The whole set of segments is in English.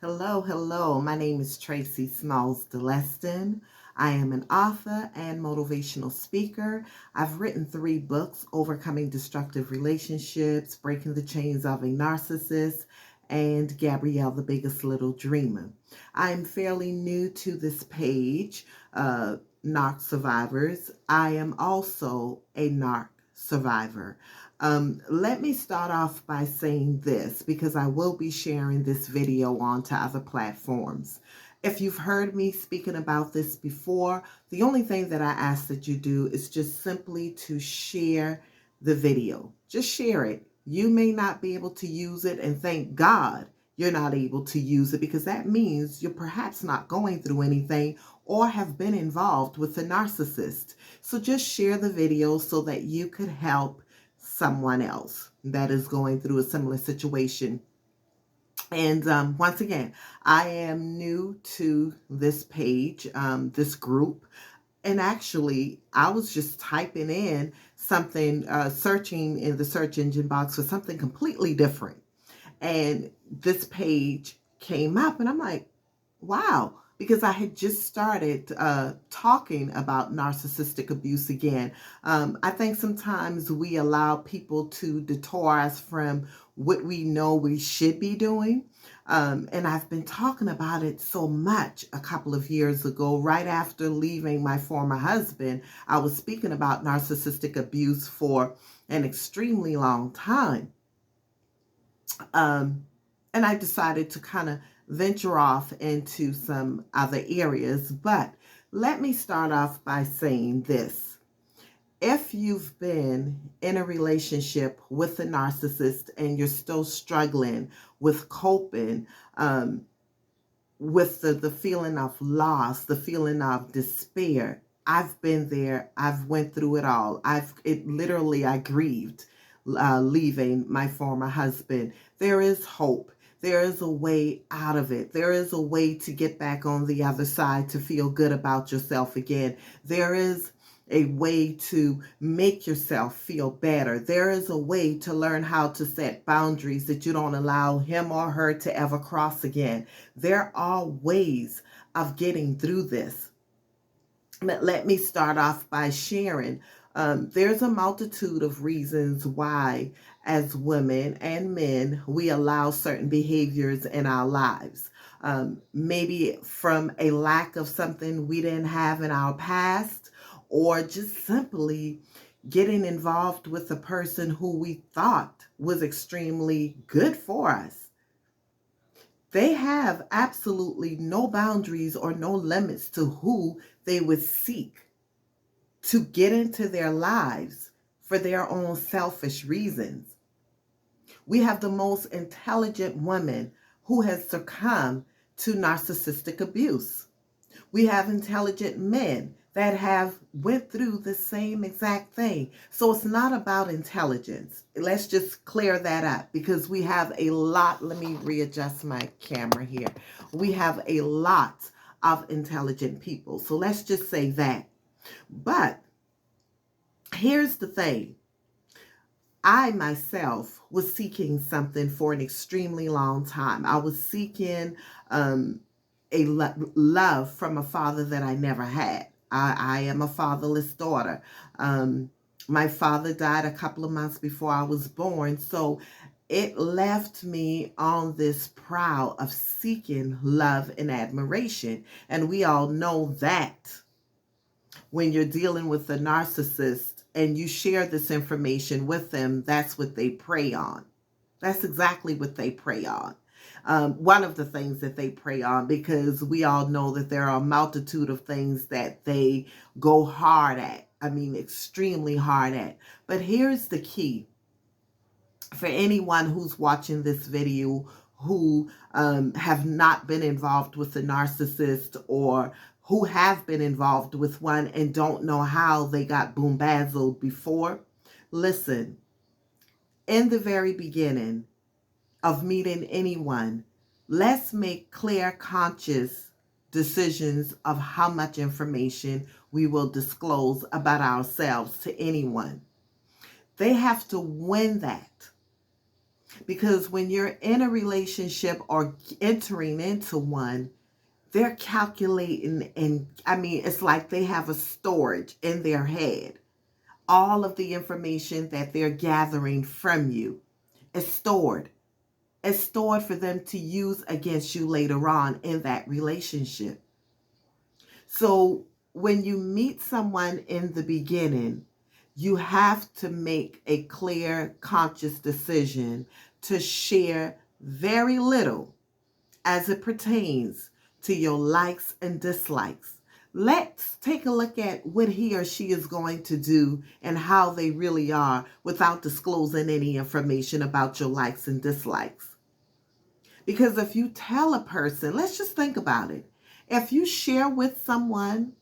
Hello, hello. My name is Tracy Smalls DeLeston. I am an author and motivational speaker. I've written 3 books: Overcoming Destructive Relationships, Breaking the Chains of a Narcissist, and Gabrielle, the Biggest Little Dreamer. I'm fairly new to this page, narc survivors. I am also a narc survivor. Let me start off by saying this because I will be sharing this video onto other platforms. If you've heard me speaking about this before, the only thing that I ask that you do is just simply to share the video. Just share it. You may not be able to use it, and thank God you're not able to use it, because that means you're perhaps not going through anything or have been involved with a narcissist. So just share the video so that you could help someone else that is going through a similar situation. And once again, I am new to this page, this group. And actually, I was just typing in something, searching in the search engine box for something completely different. And this page came up, and I'm like, wow, because I had just started talking about narcissistic abuse again. I think sometimes we allow people to detour us from what we know we should be doing. And I've been talking about it so much. A couple of years ago, right after leaving my former husband, I was speaking about narcissistic abuse for an extremely long time. And I decided to kind of venture off into some other areas. But let me start off by saying this. If you've been in a relationship with a narcissist and you're still struggling with coping, with the feeling of loss, the feeling of despair, I've been there. I've went through it all. I grieved leaving my former husband. There is hope. There is a way out of it. There is a way to get back on the other side, to feel good about yourself again. There is a way to make yourself feel better. There is a way to learn how to set boundaries that you don't allow him or her to ever cross again. There are ways of getting through this. But let me start off by sharing. There's a multitude of reasons why, as women and men, we allow certain behaviors in our lives. Maybe from a lack of something we didn't have in our past, or just simply getting involved with a person who we thought was extremely good for us. They have absolutely no boundaries or no limits to who they would seek to get into their lives for their own selfish reasons. We have the most intelligent woman who has succumbed to narcissistic abuse. We have intelligent men that have went through the same exact thing. So it's not about intelligence. Let's just clear that up, because we have a lot. Let me readjust my camera here. We have a lot of intelligent people. So let's just say that. But here's the thing. I myself was seeking something for an extremely long time. I was seeking love from a father that I never had. I am a fatherless daughter. My father died a couple of months before I was born, so it left me on this prowl of seeking love and admiration. And we all know that when you're dealing with a narcissist and you share this information with them, that's what they prey on. That's exactly what they prey on. One of the things that they prey on, because we all know that there are a multitude of things that they go hard at. I mean, extremely hard at. But here's the key. For anyone who's watching this video who have not been involved with a narcissist, or who have been involved with one and don't know how they got boombazzled before, listen, in the very beginning of meeting anyone, let's make clear, conscious decisions of how much information we will disclose about ourselves to anyone. They have to win that. Because when you're in a relationship or entering into one, they're calculating, and I mean, it's like they have a storage in their head. All of the information that they're gathering from you is stored. It's stored for them to use against you later on in that relationship. So when you meet someone in the beginning, you have to make a clear, conscious decision to share very little as it pertains to your likes and dislikes. Let's take a look at what he or she is going to do and how they really are without disclosing any information about your likes and dislikes. Because if you tell a person, let's just think about it. If you share with someone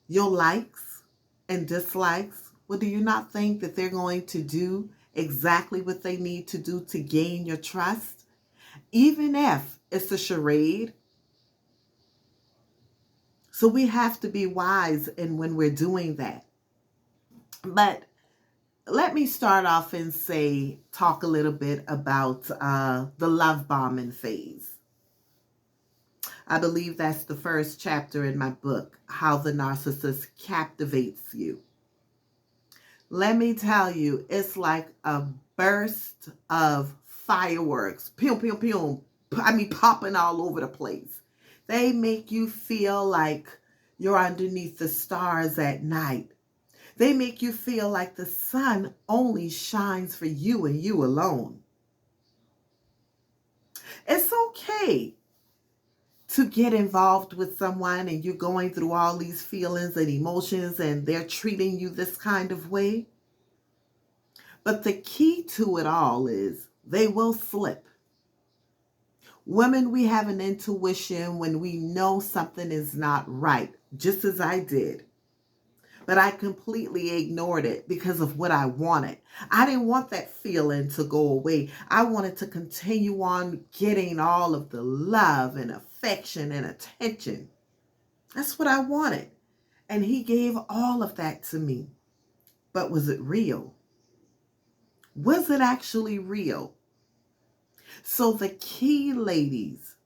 your likes and dislikes, well, do you not think that they're going to do exactly what they need to do to gain your trust? Even if it's a charade. So we have to be wise in when we're doing that. But let me start off and talk a little bit about the love bombing phase. I believe that's the first chapter in my book, How the Narcissist Captivates You. Let me tell you, it's like a burst of fireworks. Pew, pew, pew. I mean, popping all over the place. They make you feel like you're underneath the stars at night. They make you feel like the sun only shines for you and you alone. It's okay to get involved with someone and you're going through all these feelings and emotions and they're treating you this kind of way. But the key to it all is they will slip. Women, we have an intuition when we know something is not right, just as I did. But I completely ignored it because of what I wanted. I didn't want that feeling to go away. I wanted to continue on getting all of the love and affection and attention. That's what I wanted. And he gave all of that to me. But was it real? Was it actually real? So the key, ladies,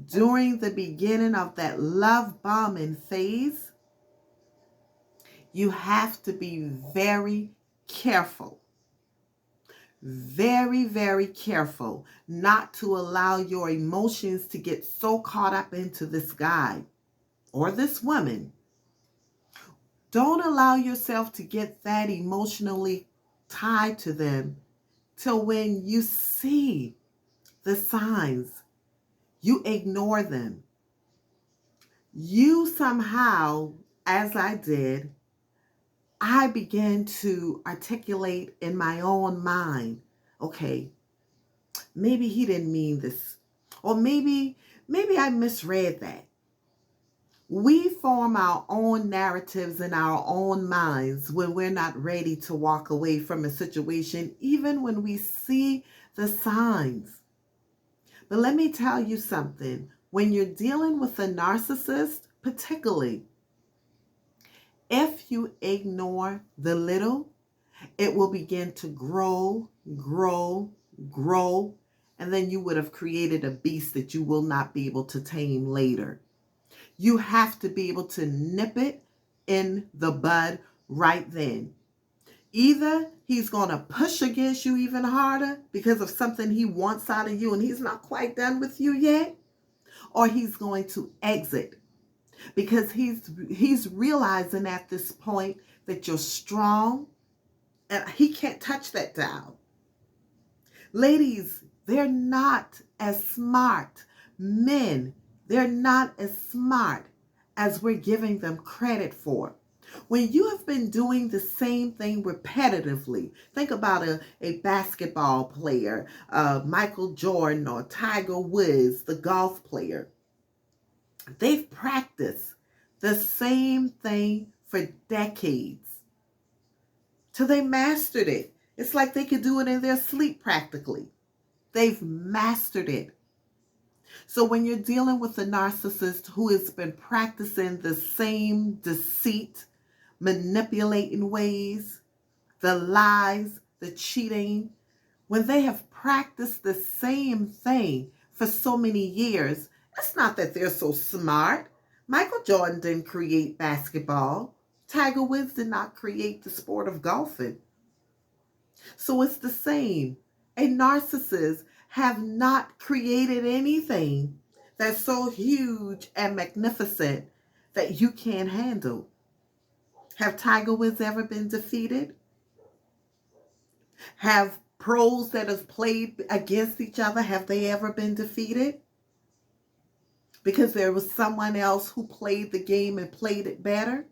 during the beginning of that love bombing phase, you have to be very careful. Very, very careful not to allow your emotions to get so caught up into this guy or this woman. Don't allow yourself to get that emotionally tied to them till when you see the signs, you ignore them. You somehow, as I did, I began to articulate in my own mind, okay, maybe he didn't mean this. Or maybe I misread that. We form our own narratives in our own minds when we're not ready to walk away from a situation, even when we see the signs. But let me tell you something. When you're dealing with a narcissist, particularly, if you ignore the little, it will begin to grow, grow, grow, and then you would have created a beast that you will not be able to tame later. You have to be able to nip it in the bud right then. Either he's going to push against you even harder because of something he wants out of you and he's not quite done with you yet, or he's going to exit because he's realizing at this point that you're strong and he can't touch that down. Ladies, they're not as smart. Men, they're not as smart as we're giving them credit for. When you have been doing the same thing repetitively, think about a basketball player, Michael Jordan or Tiger Woods, the golf player. They've practiced the same thing for decades till they mastered it. It's like they could do it in their sleep practically. They've mastered it. So when you're dealing with a narcissist who has been practicing the same deceit, manipulating ways, the lies, the cheating, when they have practiced the same thing for so many years? It's not that they're so smart. Michael Jordan didn't create basketball. Tiger Woods did not create the sport of golfing. So it's the same. A narcissist have not created anything that's so huge and magnificent that you can't handle. Have Tiger Woods ever been defeated? Have pros that have played against each other, have they ever been defeated? Because there was someone else who played the game and played it better?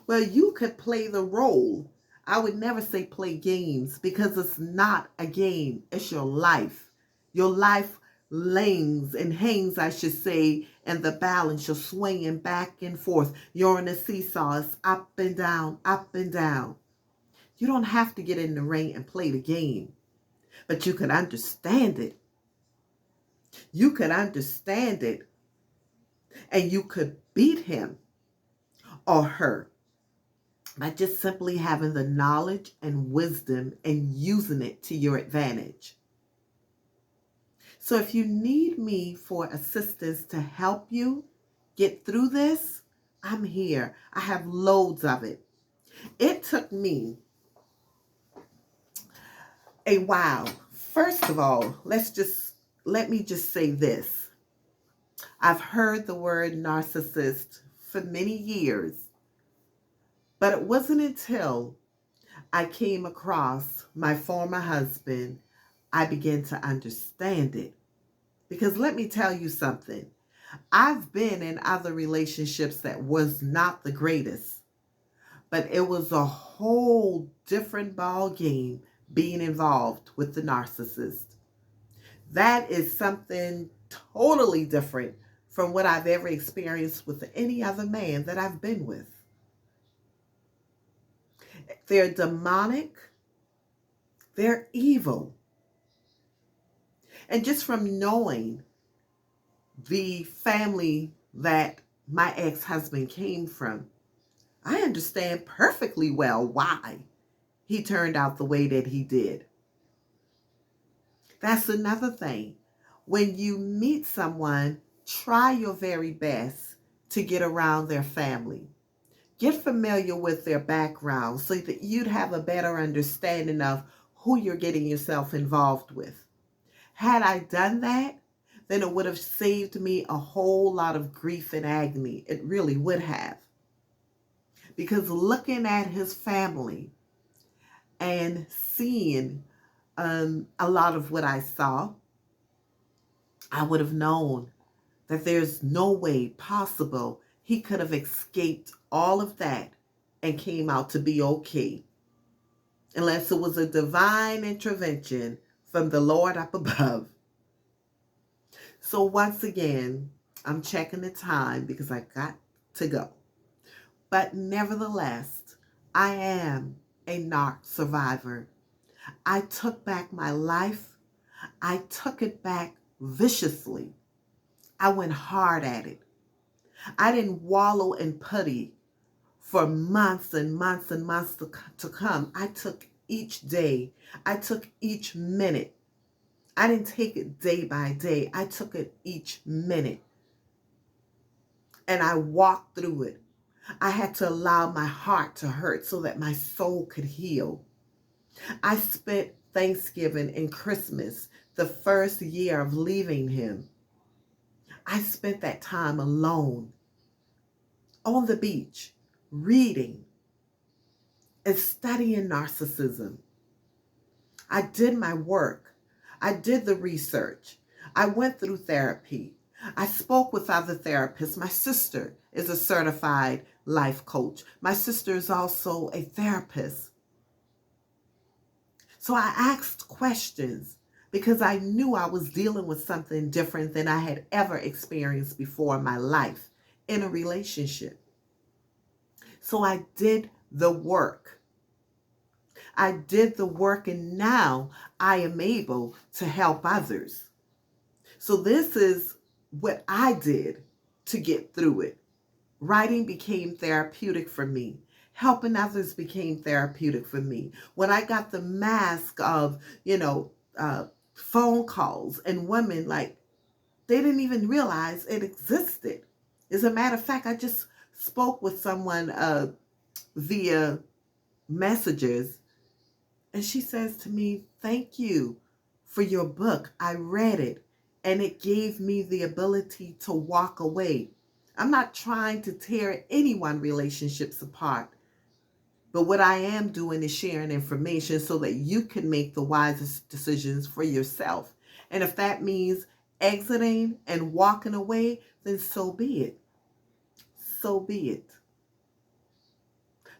Well, you could play the role. I would never say play games, because it's not a game. It's your life. Your life hangs, I should say, in the balance. You're swinging back and forth. You're on a seesaw. It's up and down, up and down. You don't have to get in the ring and play the game, but you can understand it. You could understand it, and you could beat him or her by just simply having the knowledge and wisdom and using it to your advantage. So if you need me for assistance to help you get through this, I'm here. I have loads of it. It took me a while. First of all, let me just say this. I've heard the word narcissist for many years, but it wasn't until I came across my former husband I began to understand it. Because let me tell you something. I've been in other relationships that was not the greatest, but it was a whole different ball game being involved with the narcissist. That is something totally different from what I've ever experienced with any other man that I've been with. They're demonic. They're evil. And just from knowing the family that my ex-husband came from, I understand perfectly well why he turned out the way that he did. That's another thing. When you meet someone, try your very best to get around their family. Get familiar with their background so that you'd have a better understanding of who you're getting yourself involved with. Had I done that, then it would have saved me a whole lot of grief and agony. It really would have. Because looking at his family and seeing a lot of what I saw, I would have known that there's no way possible he could have escaped all of that and came out to be okay. Unless it was a divine intervention from the Lord up above. So once again, I'm checking the time because I got to go. But nevertheless, I am a narc survivor. I took back my life. I took it back viciously. I went hard at it. I didn't wallow in putty for months and months and months to come. I took each day. I took each minute. I didn't take it day by day. I took it each minute. And I walked through it. I had to allow my heart to hurt so that my soul could heal. I spent Thanksgiving and Christmas, the first year of leaving him. I spent that time alone on the beach, reading and studying narcissism. I did my work. I did the research. I went through therapy. I spoke with other therapists. My sister is a certified life coach. My sister is also a therapist. So I asked questions because I knew I was dealing with something different than I had ever experienced before in my life in a relationship. So I did the work. I did the work, and now I am able to help others. So this is what I did to get through it. Writing became therapeutic for me. Helping others became therapeutic for me. When I got the mask of, phone calls and women, like, they didn't even realize it existed. As a matter of fact, I just spoke with someone via messages, and she says to me, "Thank you for your book. I read it, and it gave me the ability to walk away." I'm not trying to tear anyone's relationships apart, but what I am doing is sharing information so that you can make the wisest decisions for yourself. And if that means exiting and walking away, then so be it. So be it.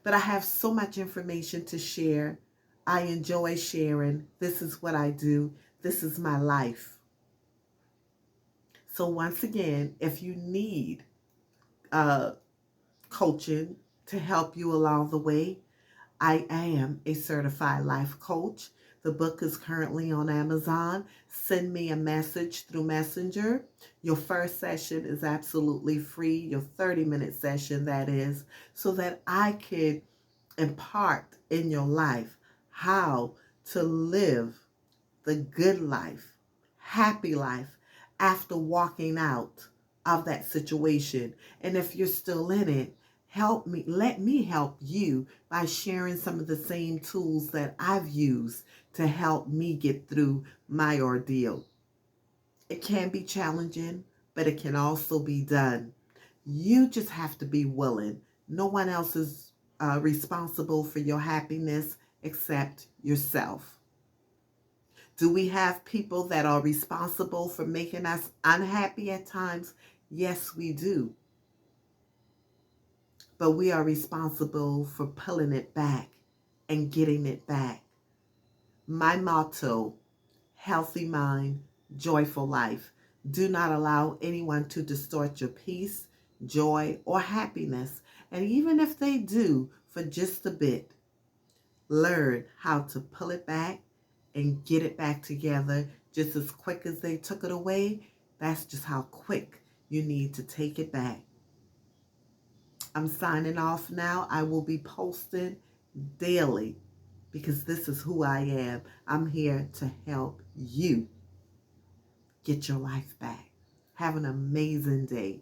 But I have so much information to share. I enjoy sharing. This is what I do. This is my life. So once again, if you need uh, coaching to help you along the way, I am a certified life coach. The book is currently on Amazon. Send me a message through Messenger. Your first session is absolutely free, your 30-minute session, that is, so that I could impart in your life how to live the good life, happy life after walking out of that situation. And if you're still in it, let me help you by sharing some of the same tools that I've used to help me get through my ordeal. It can be challenging, but it can also be done. You just have to be willing. No one else is responsible for your happiness except yourself. Do we have people that are responsible for making us unhappy at times? Yes, we do. But we are responsible for pulling it back and getting it back. My motto: healthy mind, joyful life. Do not allow anyone to distort your peace, joy, or happiness. And even if they do for just a bit, learn how to pull it back and get it back together just as quick as they took it away. That's just how quick you need to take it back. I'm signing off now. I will be posting daily because this is who I am. I'm here to help you get your life back. Have an amazing day.